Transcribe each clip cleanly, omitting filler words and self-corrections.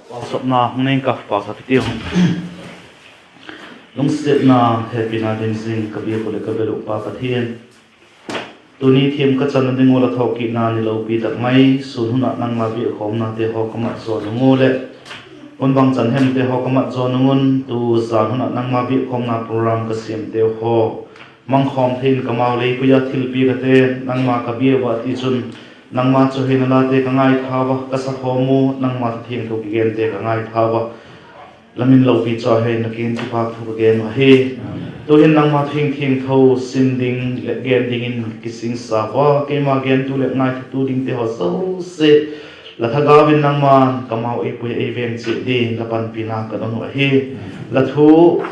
sopna ngai ka pa sa ti hong long set na happy na din sing ka bi ko le ka belu pa pathian tuni thim ka chan ding ola thoki na ni lo pi tak mai sun huna nang ma bi khom na te ho kama so ngo le on bang chan hem te ho kama zo ngun tu za huna nang ma bi khom na program ka sim te ho mang khom thin ka mau le puya thil pi ka te nang ma ka bi wa ti chun nang ma chu hin la te ka ngai thawa ka sa khomu nang ma thing thu ki gen te ka ngai thawa lamin lo pi cha he na kin ti pa thu ka gen ma he to hin nang ma thing tho sim ding le gen ding in kising sa wa ke ma gen tu le ngai tu ding te ho so se la tha ga bin nang ma ka mau e pu e veng chi di la pan pi na ka no he la thu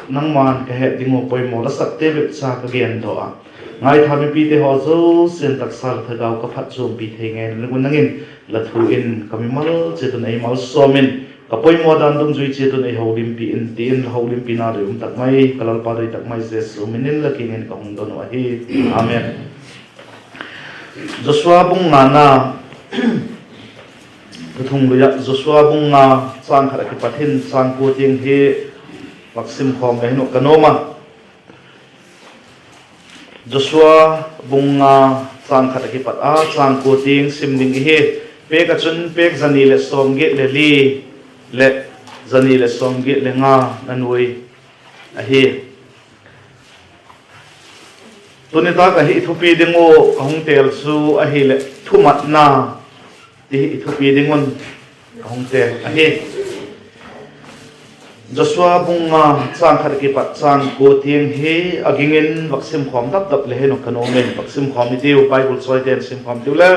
nang man ka he ding mo poi mo la sak te be cha ka gen do a ngai tha mi pi te ho zo sen tak sal tha gao ka phat chum pi the nge le gun nangin la thu in ka mi mal che tu nei mal so min ka poi mo dan dum zui che tu nei ho lim pi in tin ho lim pi na de tak mai kalal pa dai tak mai se su minin la king en ka hung don wa hi amen Joshua bung ngana thung lu ya Joshua bung nga sang khara ki pathin sang ko ting he maksim khom ga hinu kanoma Joshua bunga sang khata ki pat a sang ko ting sim ding he pe ka chun pe zani le som ge le li le zani le som ge le nga nanui a hi tunita ka hi thupi dingo kahung tel su a hi le thumat na ti thupi dingon kahung tel a hi Joshua bunga sang khar ki pat sang ko tiang he agingin vaksim khom dap dap le no kanomen vaksim khom tiu bible soi ten sim khom tiu le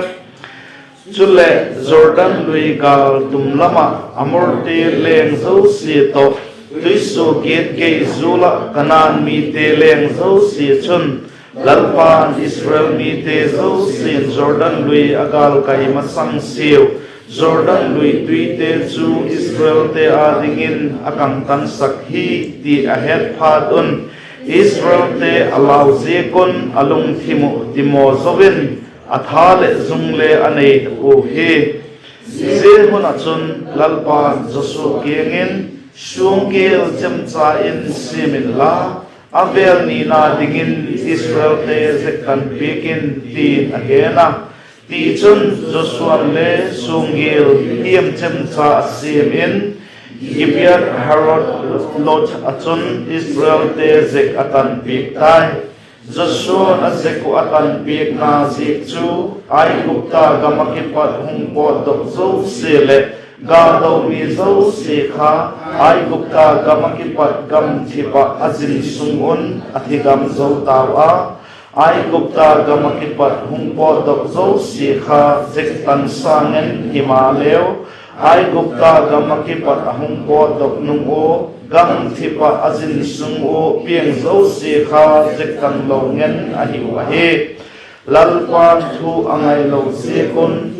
chule Jordan lui gal tum lama amor te leng zo si to tuisu get ke zula kanan mi te leng zo si chun lalpan Israel mi te zo si Jordan lui agal kai masang siu Jordan lui tuite chu Israel te adingin akang tan sakhi ti ahet phadun Israel te alaw zekon alung thimu timo zovin athale zungle anei ko he ze hona chun lalpa josu kengin shungkel chamcha in similla avel ni na dingin Israel te zekan pekin ti agena ti chun Joshua le sungil tiam chem cha sim in Gibeon Harod Lot achun Israel te zek atan pik tai Joshua na zeku atan pik na zik chu ai gupta gamakipat hung po dok zo sile ga do mi zo si kha ai gupta gamakipat gam thipa azin sungun athigam zo tawa ai gupta gamakipat hungpo dok zo si kha zektan sangen himaleo ai gupta gamakipat hungpo dok nungo gam thipa azin sungo pieng zo si kha zektan longen ahiu ahe lalpan thu angai lo si kun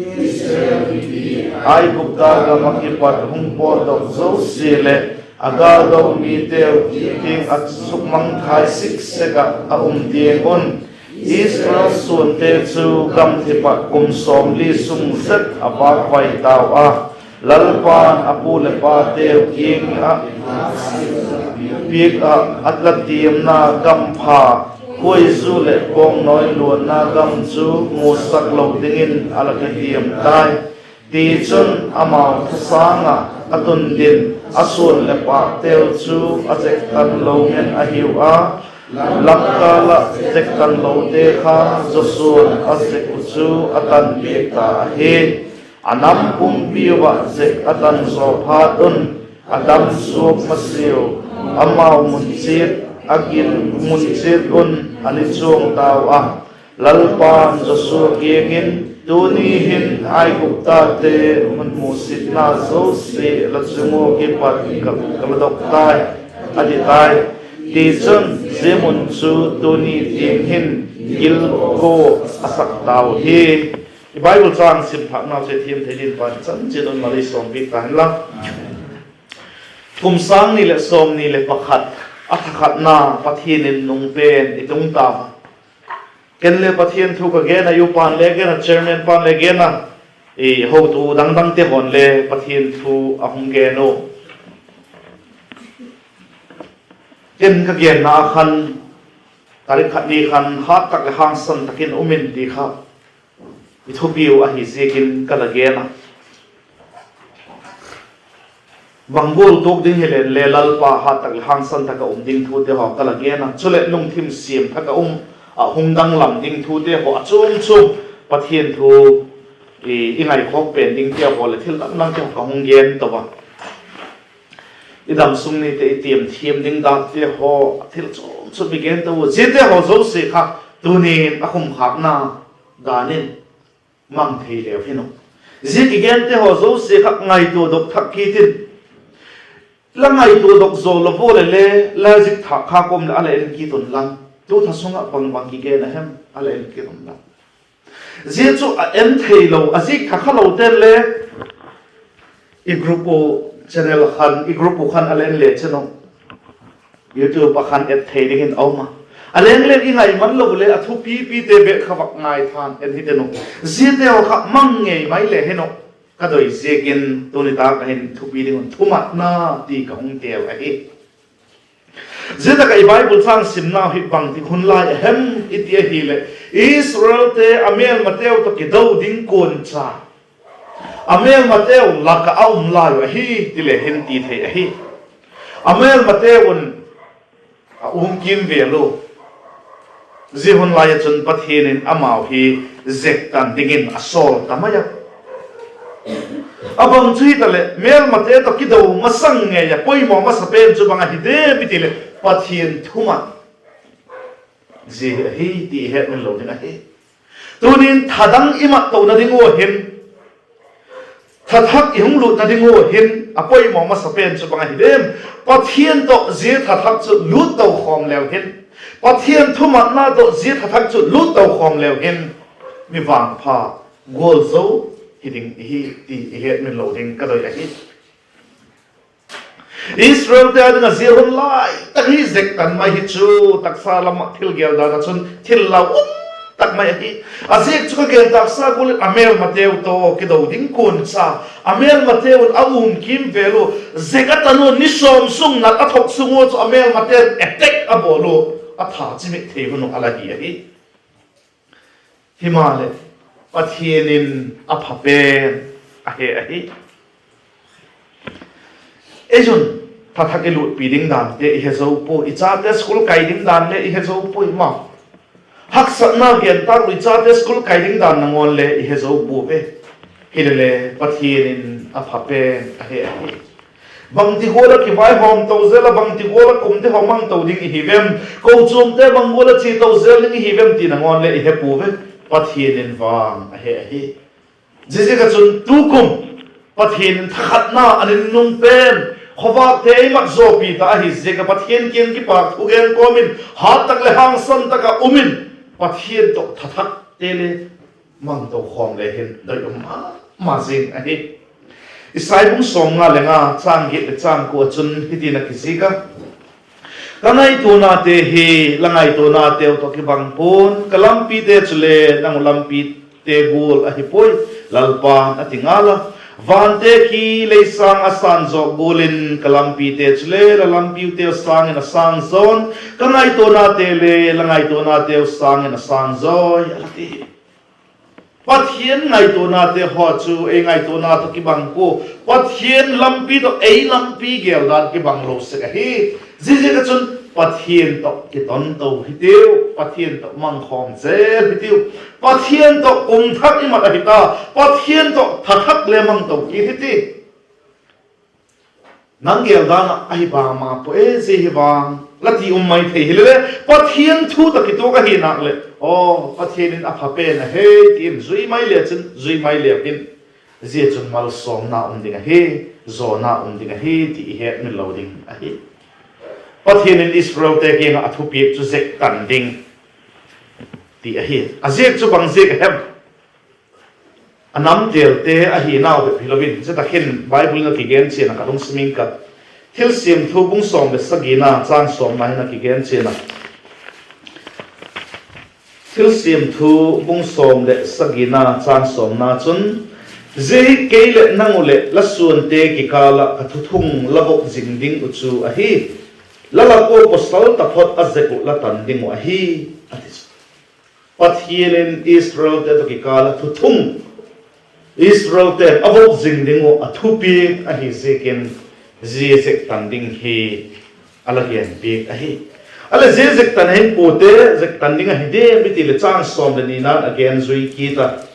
ai gupta gamakipat hungpo dok zo si le agado mi teo ting at sukmang khai sik seka tiengon Israel sun te chu gam thipa kum som li sung zet apa vai taw a lalpan apu le pa teo king a pik a atlatiam na gam pha khoi zu le kong noi luan na gam chu mu sak lo dingin alakatiam tai ti chun amau thasanga atun din asun le pa teo chu ajek tan lo ngen ahiu a lakala zektan lo te kha Joshua azek chu atan pekta he anam pum piwa zek atan zo phatun adam sop masio amau munchit agin munchit un ani chung taw a lalpan Joshua kengin tuni hin ai gupta te mun musit na zo se lachungo ki pat kaladok tai adi tai ti chun zemun chu tuni ting hin gil ko asak taw hi Bible chang sim phak naw se thiam thein pan chan chin on mali som bi kan la thum sang ni le som ni le pakhat athakhat na pathin in nung pen itung ta ken le pathian thu ka gen ayu pan le gen chairman pan le gen na ho tu dang te hon le pathian thu ahung ge no ken ka gen na khan tarik khat ni khan hat tak le hang san takin umin di kha ithubiu a hi zekin kala ge na wangbol tok ding hele le lal pa hat tak le hang san taka ding thu te ho kala ge na chule lung thim siam thaka a hung dang lam ding thu te ho achum pathian thu ingai khok pen ding te ho le thil nang te ka hung gen to ba idam sum ni te tiam thiam ding da te ho thil chu begin to je te ho zo se kha tu ni a khum khap na ganin mang thei le phino je ki gen te ho zo se kha ngai to dok thak ki tin la ngai to dok zo lo vo le la jik thak kha kom la ala en ki ton lang tu tha sunga bang ki ge na hem ala en ki ton lang je chu a en thei lo a jik kha kha lo ten le I grupo channel khan I grupo khan alen le chano YouTube khan et thei ding in oma alen le I ngai man lo le a thu pi te be khawak ngai than en hi te no je te o kha mang nge mai le he no ka doi je kin tu ni ta ka hin thu pi ding thu mat na ti ka hung te a hi je ta kai Bible sang sim na hi bang ti khun lai hem itia hi le Israel te amel mateo to ki do ding kon cha amel mateo laka aum lai hi tile hin ti the hi amel mateo un kim velo zihun lai chun pathianin amau hi zek tan dingin asol tamaya abang chui tale mel mateo to kido masang nge ya poimo masapen chu banga hi de bitile pathian thuma ji hi ti het men lo ding hi tunin thadang ima to na dingo hin Tathak ihung lut na dingo hin apoy mo masapen chu banga hidem pathian to je tathak chu lut to khom lew hin pathian thumat na to je tathak chu lut to khom lew hin mi wang pha gol zo hiding hi ti het min lo ding ka doi a hi Israel te adinga je hon lai tak hi zek tan mai hi chu taksa lam thil gel da na chun thil law tak mai hi azek chuka gel tak sa gol amel mateo to kido ding kun sa amel mateo kim velo zegatano ni som sung na athok sungo chu amel mateo attack abolo atha chimik theibuno ala hi himale pathianin aphapen ahi ejun tathake lut piding dan te ihezo po icha te school kaiding dan le ihezo po ma hak satna gen tar wi cha te school kaiding dan nangon le ihezo bu be hilele pathianin aphape ahe bang ti gola ki vai hom to zela bang ti gola kum te homang to ding hivem ko chum te bang gola chi to zel ding hivem ti nangon le ihe pu be pathianin wang ahe je ka chun tu kum pathianin thakhatna anin nung pen khowak te mak zo pi ta hi je ka pathian kin ki pa thugen komin hat tak le hang san taka umin pathian to thak tele mang to khom le hin doi ma jing ahi isai bung som nga lenga chang gi le chang ko chun hitina kisika kanai to na te hi langai to na te to ki bang pon kalampi te chule nang lampi te gul ahi poi lalpa atingala vante ki le sang asan zo golin kalampi te chule la lampi te sang in asang zon kangai to na te le langai to na te sang in asang zoi alati pathian ngai to na te ho chu e ngai to na to ki bang ko pathian lampi to e lampi gel dat ki bang lo se ka hi ji ka chun pathian to ki ton to hitiu pathian to mang khom zel hitiu pathian to thak I ma hita pathian to thak le mang to ki hiti nang gel dana ai ba ma po e je hi bang lati mai thei hile pathian thu to ki to ka hi nak le o pathian in aphape na he tin zui mai le chen zui mai le pin je chun mal som na dinga he zo na dinga he ti he mi loading a hi pathian in Israel te ki nga athu pi chu zek tan ding ti a hi azek chu bang zek hem anam tel te a hi naw be philovin se ta khin Bible na ki gen chen ka dong sming ka thil sim thu bung som be sagina chang som mai na ki gen chen na thil sim thu bung som le sagina chang som na chun Zai keile nangule la suante ki kala kathuthung labok jingding uchu ahi lalako postal tapot azeko la tanding ahi atis Pathianin Israel te ki kala thuthung Israel te abok jingding athupi ahi sekin zezek tanding hi alagian big ahi ala zezek tanhen pote zek tanding ahi de bitile chang som de nina again zui kita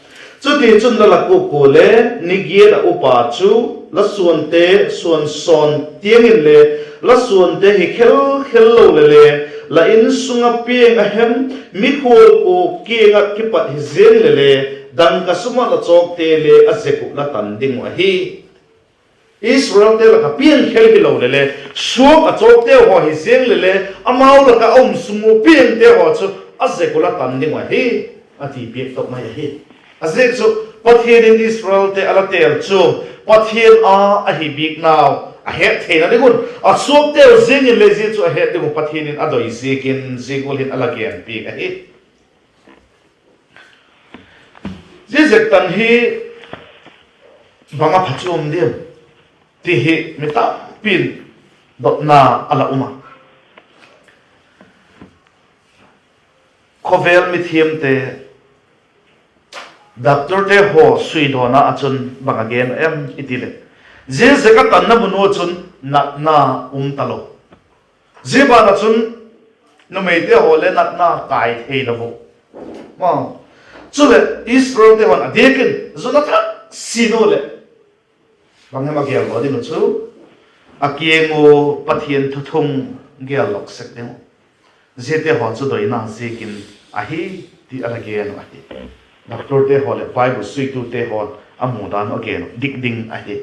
Chuti chun la lakko kole nigia upa chu la suante suan son tiangin le la suante hi khel lo le la in sunga pieng ahem mikhol ko kienga kipat hi zen le dang ka suma la chok te le azeku la tanding wa hi Israel te la ka pieng khel hi lo le suak a chok te ho hi zen le amau la ka om sumu pieng te ho chu azeku la tanding wa hi ati piek tok mai hi Azek so Pathianin Israel te alatel so Pathian ahi big now a het thena de gun a sok te zengin lezi so a het de Pathianin adoi zekin zegolin alagian big a hi zezek tan hi banga phachum dem ti hi meta pin dot na ala uma khovel mithiam te Doctor te ho sui dona achun bangagen em itile je zeka tanna buno chun na talo je ba na chun no meite ho le na kai thei lo ma chule Israel te hon adekin zona tha sino le bangema gel bo dinu chu akiengo pathian thuthung gel lok sek demu je te ho chu doina zekin ahi ti alagen ahi Doctor te hole Bible suitu te hol amudan again ding ahi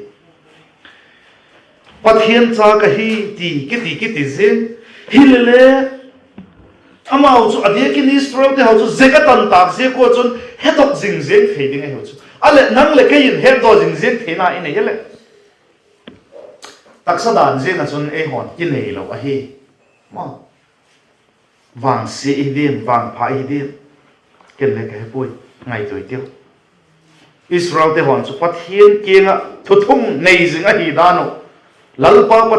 Pathian cha ka hi ti kiti zin hilele amau chu adekin Israel te ho chu zekatan tak se ko chun hetok jing theding ai ho chu ale nang le kain het do jing thena ine yele taksa dan je na chun e hon ki nei lo ahi ma wang si idin wang pha idin ken le ka pui ngay tuổi tiêu Israel te hon chu Pathian kinga thuthum nei zinga hi dano lalpa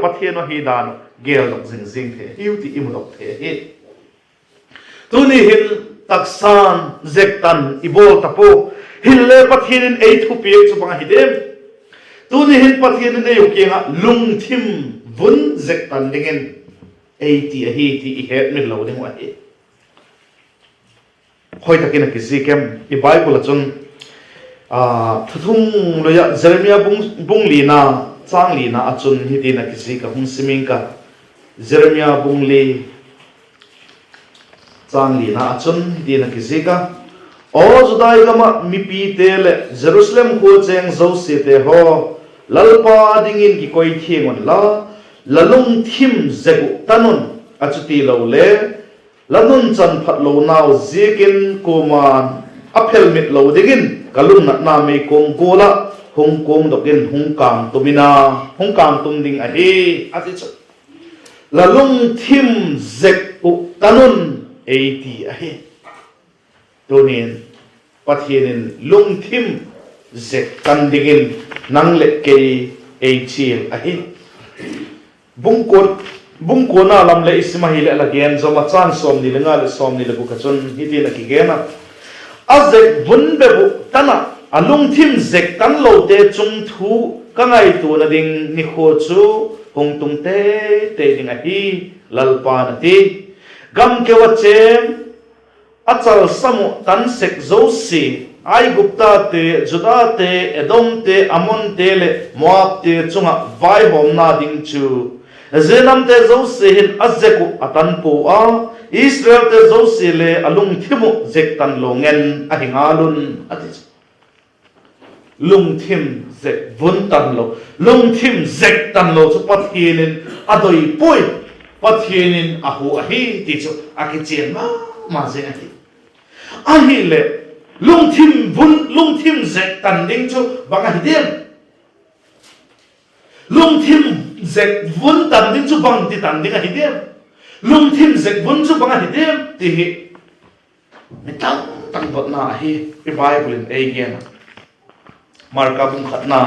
Pathian hi dano gel dok jing the hiuti imlok the hi tuni hil taksan zektan ibol tapo hille Pathianin ei thu piek chu banga hidem tuni hil Pathianin ei kinga lungthim vun zektan dingen ei ti hi ti het mi lo ding wa hi hoi takin kisi kem i Bible chun thuthung loya Jeremiah bung lina chang lina achun hitina kisi ka hung siming ka Jeremiah bung li chang lina achun hitina kisi ka o judai gama mipi tele Jerusalem ko cheng zo se te ho lalpa dingin ki koi thiengon la lalung thim zegu tanun achuti lo le Ladun chan phat lo naw zekin koman aphel mit lo dingin kalung na me kong gola hong kong dokin hong kang tum ding ahi ati cha lalung thim zek u tanun 80 ahi tonin Pathianin lung thim zek tan dingin nang le ke 80 ahi bungko na lam le ismahile alagen zo machan som ni lenga le som ni le bukachun hiti na kigena azek bunbe bu tana alung thim zek tan lo te chung thu kangai tu na ding ni kho chu hong tung te ding a hi lalpa na ti gam ke wachem achal samu tan sek zo si ai gupta te juda te edom te amon te le moab te chunga vai hom na ding chu Zenam te zo se hin azeku atan po a Israel te zo se le alung thimu zek tan lo ngen a hingalun ati lung thim zek vun tan lo lung thim zek tan lo chu Pathianin adoi pui Pathianin ahu ahi ti chu akichen ma ze ahi ahi le lung thim zek tan ding chu banga hidem lung thim zek vun tan ding chu bang ti tan ding a hidem lung thim zek vun chu bang a hidem ti hi mitang tang bot na hi i Bible in again marka bung khatna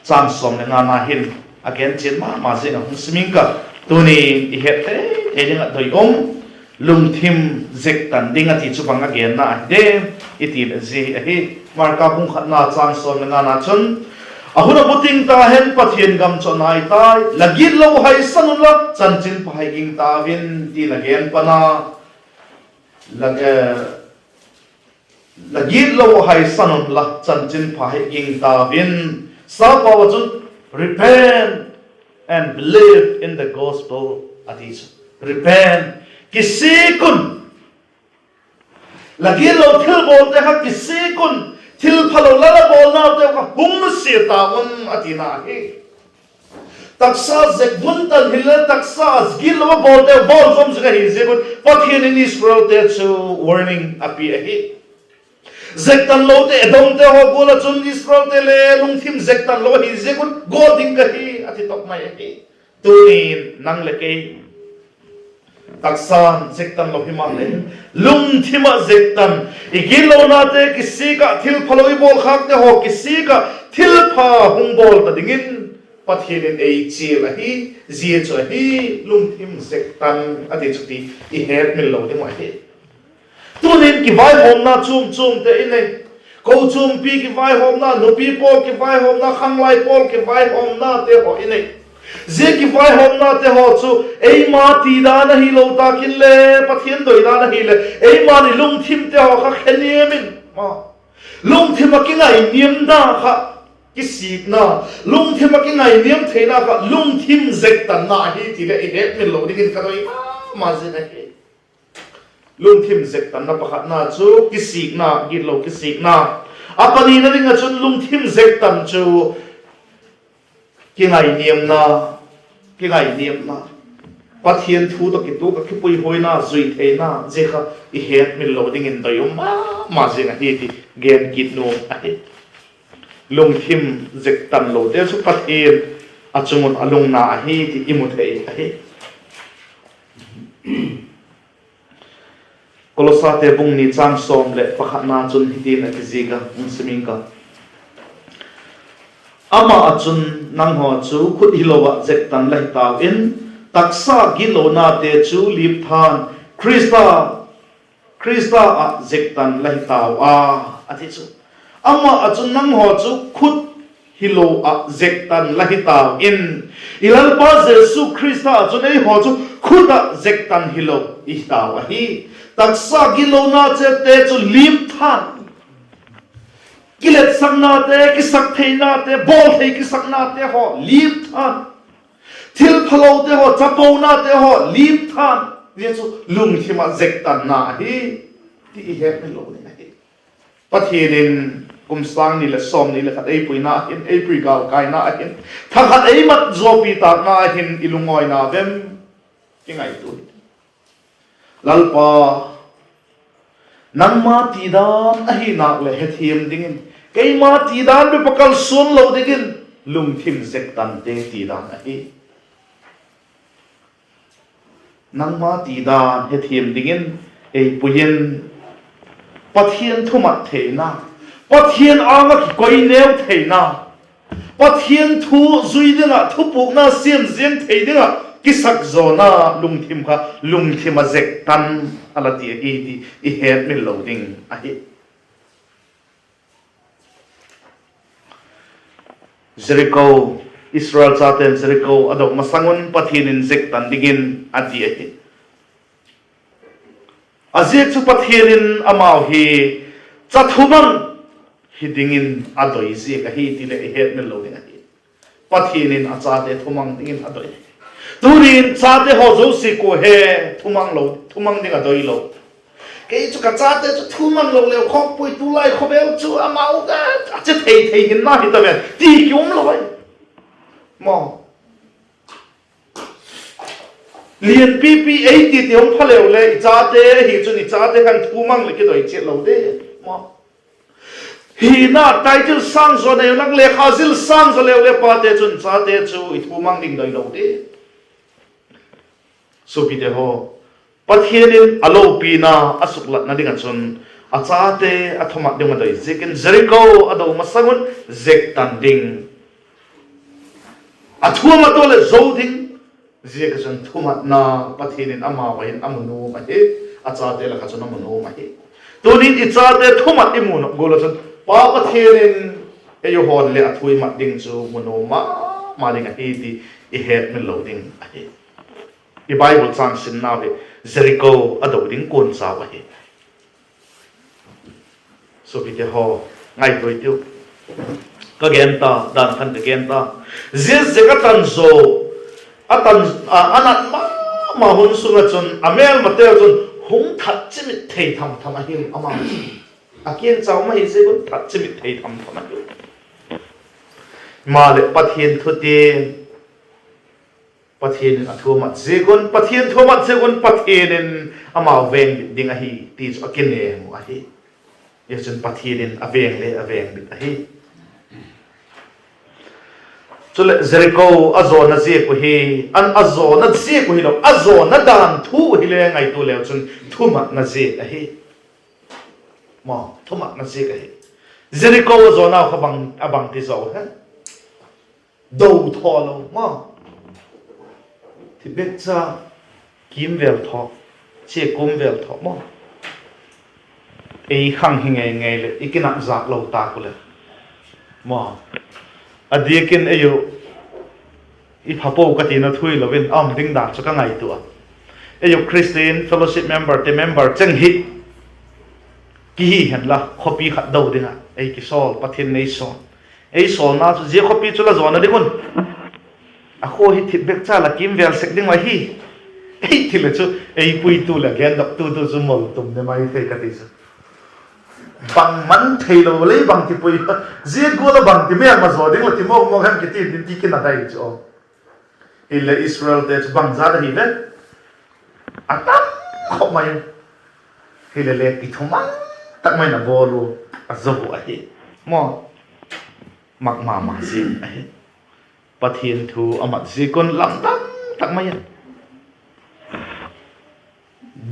chang som le nga na hin again chen ma se na hung sming ka tuni i het te dinga doi lung thim zek tan dinga ti chu bang again na de itil zi hi marka bung khatna chang som le nga na chun ahuna buting ta hen pathian gam cho nai tai lagit lo hai sanun la chanchin phai ging ta vin ti again pana lagit lo hai sanun la chanchin phai ging ta vin sa pa wachun repent and believe in the gospel adis repent kisi kun lagit lo thil bol te ha kisi kun thil phalo lala bol na te ka hung si ta un atina hi taksa zek bun tan hil taksa gil lo bol te bol som se hi ze kun pathian in Israel te chu warning api hi zek tan lo te edom te ho bola chun Israel te le lung thim zek tan lo hi ze kun go ding ka hi ati tok mai hi tunin nang le ke taksan zektan lo himang le lung thima zektan igilo na te kisi ka thil phaloi bol khak te ho kisi ka thil pha hung bol ta dingin pathian ei chi la hi zi cho hi lung thim zektan ati chuti I het mil lo de mai hi tunin ki vai hom na chum te inai ko chum pi ki vai hom na no pi po ki vai hom na khang lai pol ki vai hom na te ho inai ze ki vai hom na te ho chu ei ma ti da na hi lo ta kin le pathian doi da na hi le ei ma ni lung thim te ho kha kheniemin ma lung thim ki ngai niam da kha ki sik na lung thim ki ngai niam the na kha lung thim zek tan na hi ti le I het min lo ding ka doi ma ze na hi lung thim zek tan na pakhat na chu ki sik na git lo ki sik na apani na ring a chun lung thim zek tan chu ki ngai niam na pathian thu to ki tu ka khipui hoina zui theina je kha I het min lo ding in doi ma je na hi ti gen kit no ai lung thim zek tan lo te su pathian achungun alung na hi ti imu thei ai kolosa te bung ni chang som le pakhat na chun hitin a kiziga muslimin ka ama achun nang ho chu khut hilowa zek tan lai taw in taksa gilo na te chu lip than krista a zek tan lai taw a ati chu ama achun nang ho chu khut hilo a zek tan lai taw in ilal pa jesu krista achun ei ho chu khut a zek tan hilo I taw hi taksa gilo na te chu lip than kilet sakna te ki sak theina te bol thei ki sakna te ho lip than thil phalo te ho chapo na te ho lip than ye chu lung thima zek tan na hi ti he me lo ni hi pathianin kum sang ni le som ni le khat ei puina in ei pui gal kai na hin thakhat ei mat zo pi ta na hin ilungoi na vem ki ngai tu lalpa nang ma ti dan a hi nak le he thiam dingin kei ma ti dan be pakal sun lo dingin lung thim zek tan te ti dan a hi nang ma ti dan he thiam dingin ei puyen pathian thumat theina pathian anga ki koi neu theina pathian thu zui dinga thu puk na siam ziang thei dinga kisak zona lung thim kha lung thima zek tan ala ti I het min lo ding a hi Jericho Israel chaten Jericho adok masangun pathianin zek tan dingin ati a hi azek chu pathianin amau hi chathumang hidingin adoi ze ka hi ti le het min lo ding a hi pathianin achate thumang dingin adoi turin chate ho zo si ko he thumang ding adoi lo ke chu ka chate chu thumang lo le khop pui tu lai khobel chu amau ga che thei hin na hi ta ben ti kyum lo bai mo lien pp 80 ti hom phaleu le chate hi chu ni chate kan thumang le ke doi che lo de mo hi na title sang zo ne lang le khazil sang zo le pa te chun chate chu I thumang ding doi lo de so pi de ho pathianin alo pi na asuklat na ding chun achate athomat ding adoi zikin Jericho ado masangun zek tanding athua matole zoding zekasan thumat na pathinin ama wain amunu ma he achate la khachana munu ma he tunin ichate thumat imun golasan pa pathinin eyo hon le athui mat ding chu munu ma malinga he ti I het min loading a he I Bible chang sin na he Jericho ado ding kon sa wa he so bi te ho ngai toi tiu ka gen ta dan khan ka gen ta zeka tan zo atan anat ma hun sunga chun amel matel chun hung that chimit thei tham tham a hi ama a kien chaw ma hi se gun that chimit thei tham tham a hi ma le pathian thutin pathian athumat zegon pathian thomat zegon pathian ama veng ding a hi ti akine mu a hi yesun pathian aveng bit a hi chule Jericho azo na je ko hi an azo na je ko hi lo azo na dan thu hi le ngai tu le chun thumat na je a hi ma thumat na je ka hi Jericho azo na khabang abang ti zo ha do tho lo ma Tibet cha kim vel tho che kum vel tho mo ei khang hi ngai le ikina zak lo ta ko le mo adiekin ayo I phapo katina thui lovin am ding da chaka ngai tu ayo Christian fellowship member te member chang hi ki hi han la khopi khat do dinga ei ki sol pathin nei son ei sol na chu je khopi chula zona dikun a kho hi thit bek cha la kim vel sek ding wa hi ei thile chu ei pui tu la gen dok tu chu mol tum ne mai thei ka ti chu bang man thei lo le bang ti pui je go la bang ti me ma zo ding la ti mo mo han ki ti din ti ki na dai chu illa Israel te bang za da hi le atam kho mai hile le ki thuma tak mai na bolu azabu a hi mo mak ma zin a hi pathian thu amat zikon lam tak mai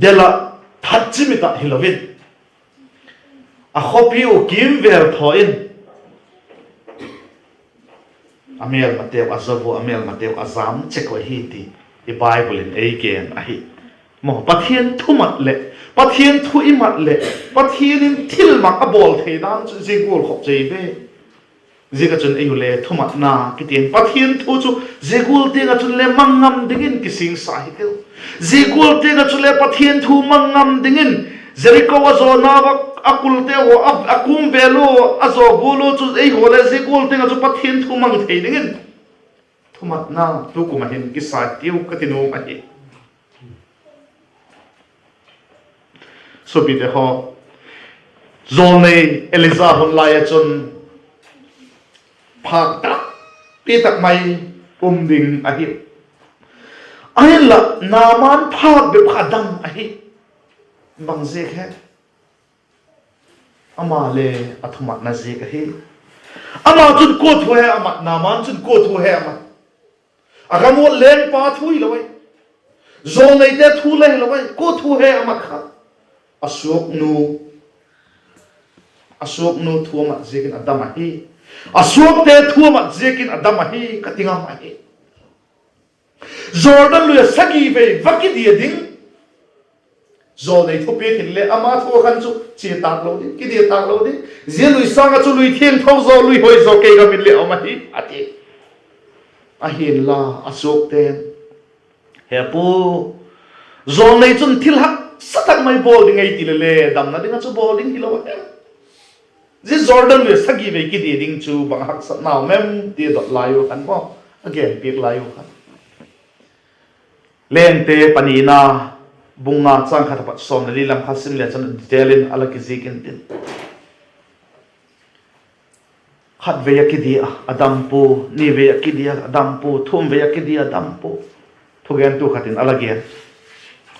dela thachimita hilovin a khopi o kim ver thoin amel mateu azabu amel mateu azam cheko hi ti I Bible in again a hi mo pathian thumat le pathian thu imat le pathian in thil mak abol the dan chu jingul khop jei be jiga chun ayule thumat na kitien pathian thu chu jegul te ga chun le mangam dingin kising sa hi kel jegul te ga chun le pathian thu mangam dingin Jericho azo na ba akul te o akum velo azo gulu chu ei hole jegul te ga chu pathian thu mang thei dingin thumat na tu ku ma hin ki sa tiu katinu ma hi so bi de ho zone Eliza hon lai chun phak ta pi tak mai ding a hi ai la naman phak be phadam a hi bang je khe ama le athumat na je ka hi ama chun ko thu he ama naman chun ko thu he ama agamo len pa thui loi zone te thu le loi ko thu he ama kha asok nu thu ma je kin adama hi asok te thu ma jekin adam hi katinga ma hi Jordan lu sagi ve vaki dia ding zone thu pe hin le ama thu khan chu chi tak lo di ki dia tak lo di je lui sanga chu lui thien thau zo lui hoi zo ke ga min le ama hi ati a hin la asok te he pu zone chun thil hak satak mai bowling ai ti le dam na ding chu bowling hi lo This Jordan will sagi ve ki di ding chu bang hak sat naw mem ti dot layo kan mo again pik layo kan len te panina bunga chang khat pat som li lam khasim le chan detailin alaki zikin tin khat ve ki di adam pu ni ve ki di adam pu thum ve ki di adam pu thugen tu khatin alagian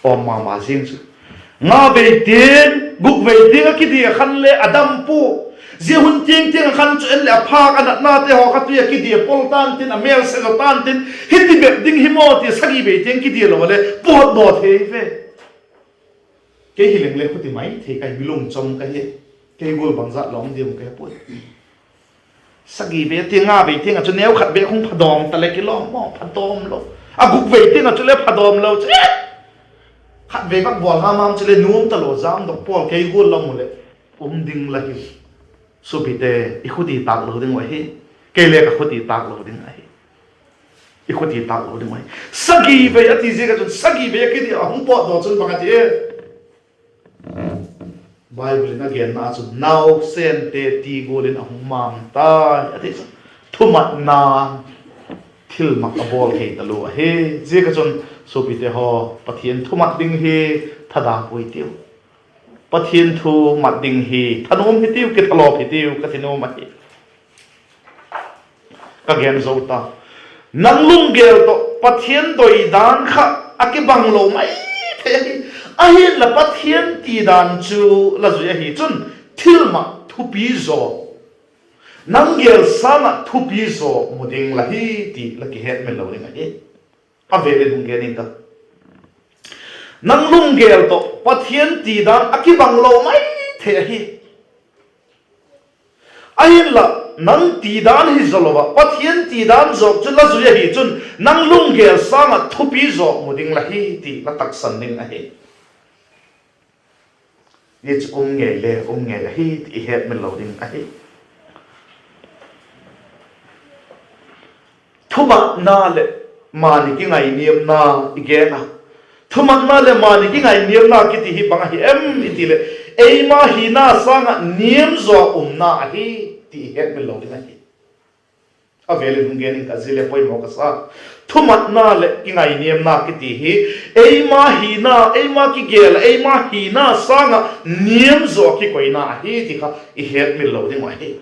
om ma jing chu nga ve tin guk ve ti ki di khan le adam pu Jehun ting ting khan chu en le phak anat na te ho khatu ya ki di pol tan tin amel se lo tan tin hiti be ding himo ti sagi be ting ki di lo le pot bo the ve cái hiền lệ có thì mấy thì cái bilung trong cái gol bằng dạ lóng điểm cái bụi sắc gì về tiếng nga về tiếng ở chỗ néo khát về không phật đom ta lấy cái lom mỏ phật đom lo gục về tiếng ở chỗ lấy phật đom lo chứ khát về các vợ ham ham cho lên nuông ta lo giam đọc bỏ cái gol lo một lệ đinh là hiểu số bị tệ ít khu đi tạc lo đinh ngoài hết cái lệ các khu đi tạc lo đinh này ít khu đi tạc lo đinh ngoài sắc gì về thì gì cái chỗ sắc gì về cái gì không bỏ đồ chỗ bằng cái gì Bible na gen na chu now sen te ti golin ahum mam ta ati thumat na thil mak abol he talu he je ka chon sobite ho pathian thumat ding he thada pui tiu pathian thu mat ding he thanom he tiu ke thalo he tiu ka thino ma he ka gen zo ta nang lung gel to pathian doi dan kha akibang lo mai the ahin la pathian ti dan chu la zu hi chun thilma thupi zo nangel sama thupi zo muding la hi ti la ki het men lo ringa e avele dung ge ning ta nang lung gel to pathian ti dan akibang lo mai the hi ahin la nang ti dan hi zolowa pathian ti dan zo chu la zu hi chun nang lung gel sama thupi zo muding la hi ti la tak san ning a he ye chu nghe le hi ti het men lo ding a hi thuma na le mani ki ngai niam na ige na thuma na le mani ki ngai niam na ki ti hi bang hi em ti le ei ma hi na sanga niam zo na hi ti het men lo ding a hi avele dung ge ning ka zile poi mo ka sa thuma na le ki ngai niam na ki ti hi ei ma ki gel ei ma hi na sanga niam zo ki koi na hi ti kha I het men lo ding wa hi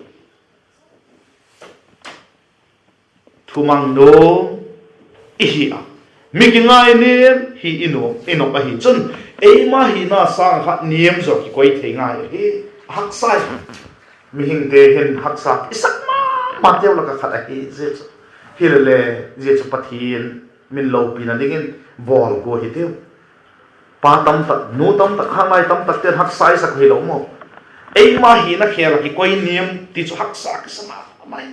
thumang no I hi a mi ki ngai niam hi ino ka hi chun ei ma hi na sang kha niam zo ki koi thei ngai hi hak sai mi hing te hen hak sa isak ma teu la ka khat a hi je hi le je chu pathian min lo pin a dingin bol go hi teu pa tam tak nu tam tak hangai tam tak ten hak sai sak hi lo mo ei ma hi na khela ki koi niam ti chu hak sa ka sama mai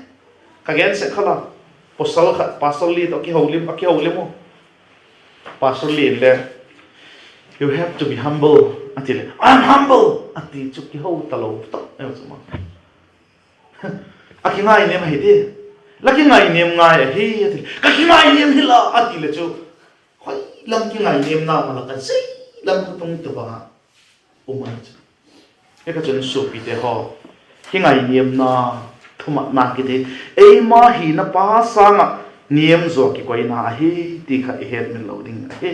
ka gen se khala posal khat pasal li to ki holim mo pasal li le you have to be humble until I'm humble ati chu ki ho ta lo ta em sama aki ngai nem hi ti laki ngai nem ngai hi ati ka ki ngai nem hi la ati le chu hoi lam ki ngai nem na ma la ka sei lam ku tung tu ba umai chu e ka chun su pi te ho ki ngai nem na thuma na ki te ei ma hi na pa sanga niam zo ki koi na hi ti kha het min lo ding he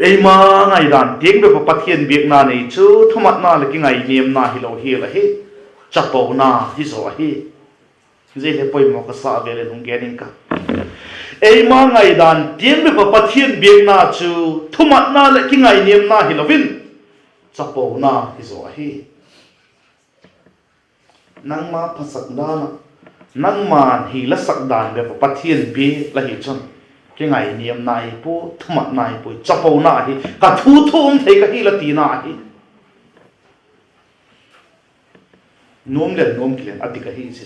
ei ma ngai dan tieng be pa pathian biak na nei chu thuma na le ki ngai nem na hi lo hi la he chapo na hi zo hi je le poi mo ka sa ve le nung ge ning ka ei ma ngai dan tieng be pa pathian biak na chu thuma na le ki ngai nem na hi lovin chapo na hi zo hi nang ma phasak na nang man hi la sak dan be pa pathian bi la hi chon ki ngai niam nai pu thuma nai pu chapo na hi ka thu thum thei ka hi la ti na hi nom kilen ati ka hi si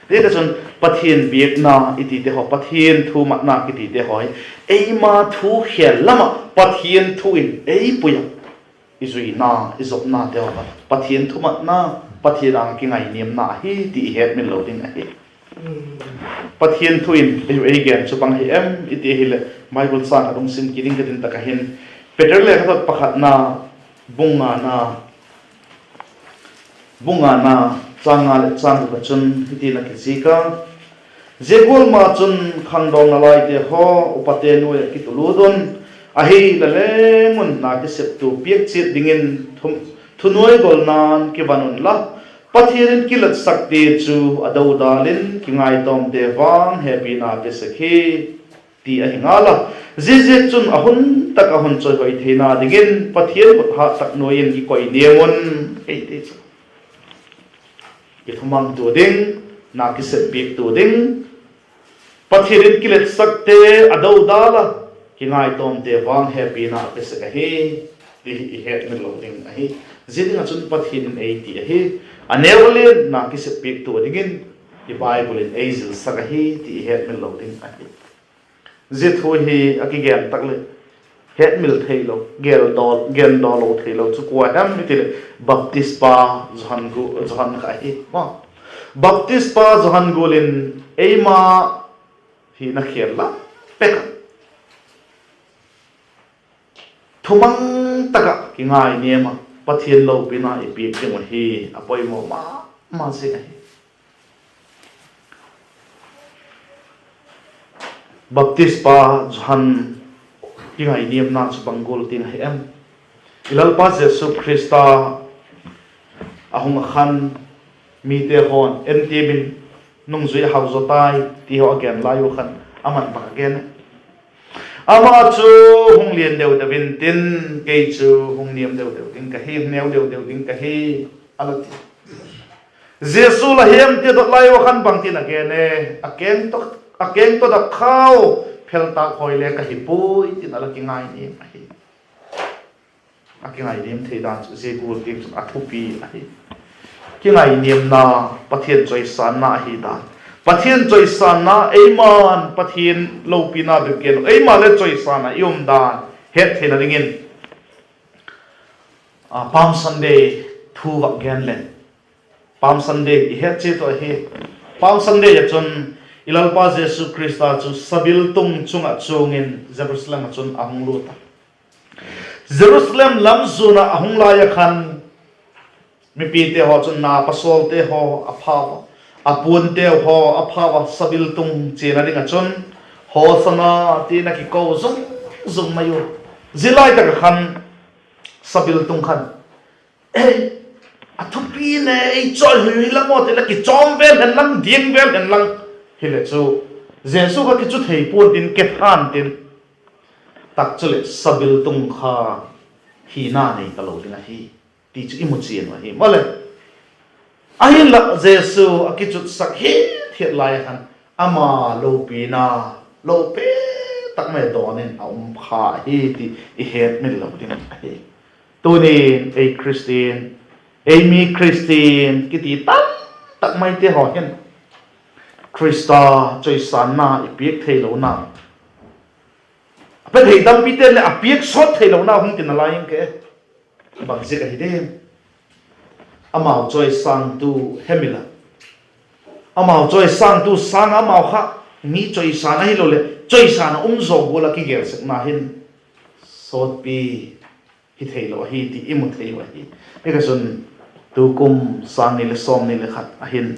de ka chon pathian biak na iti te ho pathian thu ma na ki ti te hoi ei ma thu khel lama pathian thu in ei pu ya izui na izop na te ho pathian thu ma na pathian ang ki ngai niam na hi ti het min lo ding a hi pathian thu in ei gen chu bang hi em iti hi le bible sang adong sim ki ding ka tin ta ka hin peter le ka pakhat na bunga na changa le chang ka chun iti na ki zika zegul ma chun khangdong na lai te ho upate nu ki tulu don a hi la lengun na ki sep tu piek chit dingin thunoi gol nan ki banun la pathian ki lat sakte chu ado dalin ki ngai tom te wang happy na ke sakhi ti a hingala je chun ahun tak ahun choi hoi theina dingin pathian ha tak noyen ki koi neon ei te ki thumang tu ding na ki sep pik tu ding pathian ki lat sakte ado dala ki ngai tom te wang happy na pe se ka hi ti het me lo ding a hi ziding achun pathin ei ti a hi anewlin na ki se pik tu digin ki bible in azil sa ka hi ti het me lo ding a hi zit ho hi aki gem tak le het mil thailo gen dol lo thailo chu kwa ham mi ti baptist pa johan ka hi ma baptist pa johan golin eima hi na khela pek thumang taka ki ngai niema pathian lo pina e pi ke mo hi apoi mo ma se ka hi baptist pa johan ki ngai niem na chu bangol tin hi em ilal pa jesu christa ahung khan mi te hon en te bin nung zui hau zo tai ti ho again la yu khan aman ba again ama chu hung lien deu da bin tin ke chu hung niam deu tin ka hi neu deu tin ka hi alati jesu la hem te dot la yu khan bang tin again akeng to da khau phel ta khoi le ka hi pui tin ala ki ngai ni ma hi aki ngai nim thei dan chu je gur tim chu athupi a hi ki ngai nim na pathian choi san na hi dan pathian choi san na eiman pathian lo pina be ken eiman le choi san na yum dan het thena ringin palm sunday thu wa gen le palm sunday I het che to hi palm sunday ya chun ilal pa jesu christa chu sabil tung chunga chungin jerusalem chun ahung lu ta jerusalem lam zuna ahung la ya khan mi pi te ho chun na pasol te ho aphawa apun te ho aphawa sabil tung che na ringa chun ho sana ti na ki ko zung mayu zilai ta khan sabil tung khan athupi ne ei chol hui la mo te la ki chom vel hen lang ding vel hen lang hele chu jesu ka ki chu thei pun tin ke phan tin tak chule sabil tung kha hi na nei ta lo ding a hi ti chu imu chien wa hi mole ai la jesu aki chu sak hi thiet lai han ama lo pi na lo pe tak me do nen aum kha hi ti I het me lo ding a hi tu ni ei christian ei mi christian ki ti tak mai te ho hen Christa choi san na ipiek thei lo na pe thei dam pi te le apiek sot thei lo na hung tin la yin ke bang se ka hi de amao choi sang tu hemila amao choi sang tu sang amao kha mi choi san hi lo le choi san zo bola ki ger sek na hin sot pi hi thei lo hi ti imu thei wa hi e ka sun tu kum sang ni le som ni le khat a hin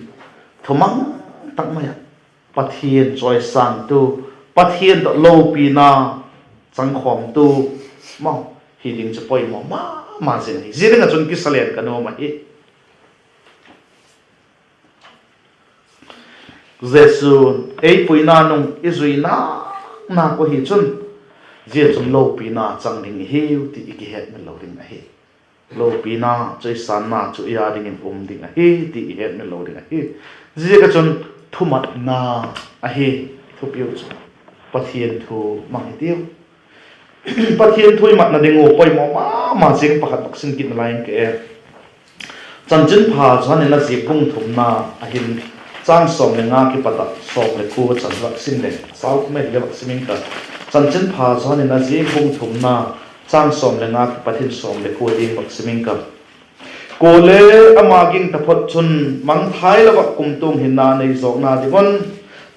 thomang tak maya pathian choi sang tu pathian to lo pi na chang khom tu ma hi ding che poi ma zen hi zireng chun ki salen ka no ma hi jesu ei pui na nung izui na ko hi chun je chun lo pi na chang ding hi ti ki het me lo ding hi lo pi na choi san na chu ya ding in ding hi ti het me lo ding hi je ka chun thumat na a hi thupiu pathian thu mang tiu pathian thui mat na dingo poi ma jing pakhat baksin kin lain ke chanchin pha zan na ji pung thum na a hin chang som le nga ki pata som le ku chan vaksin le south me le vaksin ka chanchin pha zan na ji pung thum na chang som le nga ki pathin som le ku ding vaksin ka kole amaging tapot chun mang thai lawa kumtung hinna nei zok na dingon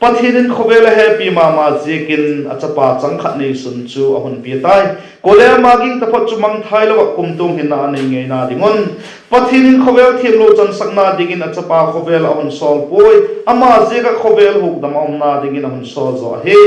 pathinin khobela happy mama jikin achapa changkhat nei sun chu ahun pi tai kole amaging tapot chu mang thai lawa kumtung hinna nei ngei na dingon pathinin khobel thim lo chan sakna dingin achapa khobel ahun sol poi ama jeka khobel huk dam om na dingin ahun sol zo he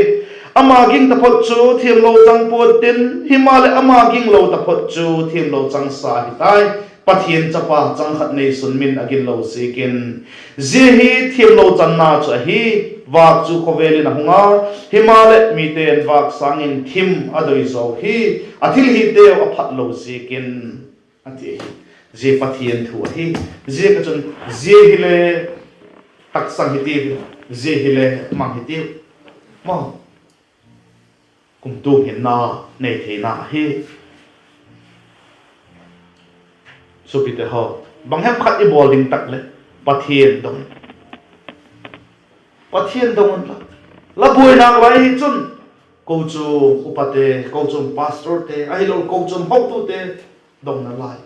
amaging tapot chu thim lo chang pot tin himale amaging lo tapot chu thim lo chang sa hi tai pathian chapa changkhat nei sunmin agin lo sikin jehi thim lo channa cha hi wak chu khoweli na hunga himale mi ten wak sangin thim adoi zo hi athil hi te aphat lo sikin ati je pathian thu hi je ka chun je hi le tak sang hi ti je hi le mang hi ti mo cùng tu hiện na này thế na hi số bị thế họ bằng hết khát đi bò linh tắc lên Pathian đông là buổi nào lại chun câu chu upate câu chu pastor te ai lo câu chu hậu tu te đông na lại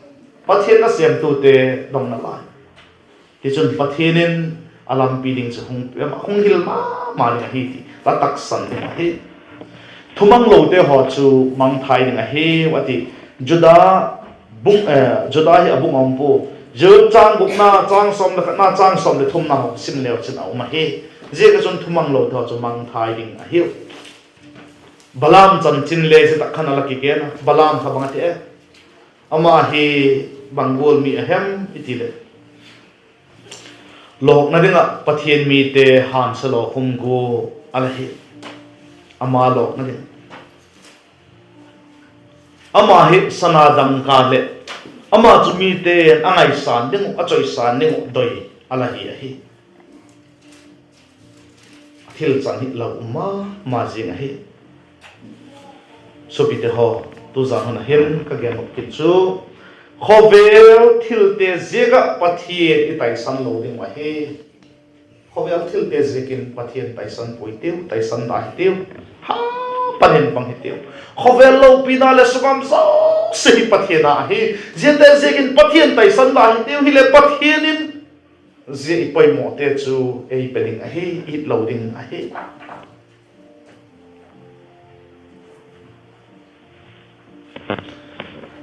Pathian na xem tu te đông na lại thì chun Pathianin alam piling sa hung hil ma ni hi ti ta tak san ni hi thumang lo te ho chu mang thai ni hi wati juda hi abung ampo je chang buk na chang som na chang som le thum na ho sim leo chin au ma hi je ka chun thumang lo tho chu mang thai ding a hi balam chan chin le se tak khana la ki ke na balam tha bang te ama hi bangol mi ahem itile lok na dinga Pathian mi te han salo khum go alahi ama lok na din ama hi sanadang ka le ama chu mi te angai san ding a choi san ning doi alahi hi thil chan hi lo ma jing hi so bi te ho tu za hona hen ka gen ok chu khovel thil te zega Pathian i tai san lo ding wa he khovel thil te zekin Pathian tai san poitiu tai san da hitiu ha panen pang hitiu khovel lo pina le sukam so se Pathian a he zete zekin Pathian tai san da hitiu hi le Pathianin ze i poi mo te chu ei pening a he it lo ding a he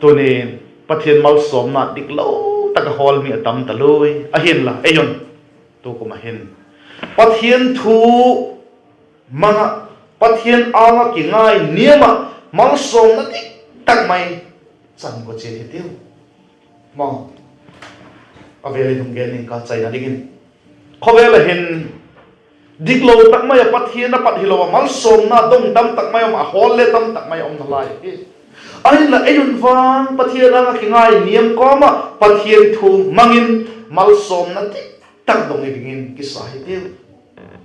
tunin Pathian mal som na dik lo tak hol mi atam taloi ahin la ayon tu ko mahin Pathian thu mana Pathian anga ki ngai niama mal som na dik tak mai chan ko che hitiu mo avele dum gen ka chai na digin khowela hin dik lo tak mai Pathian na pat hilowa mal som na dong dam tak mai ma hol le tam tak mai om na lai ai là ayun van Pathian ang kingai niam ko ma Pathian thu mangin mal som na ti tak dong ni dingin kisa hi te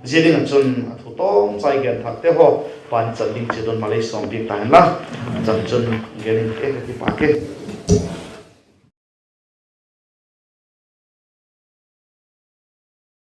jeding an chun thu tong chai gen thak te ho pan chan ding che don malai som ti tan la chan chun gen ke pa ke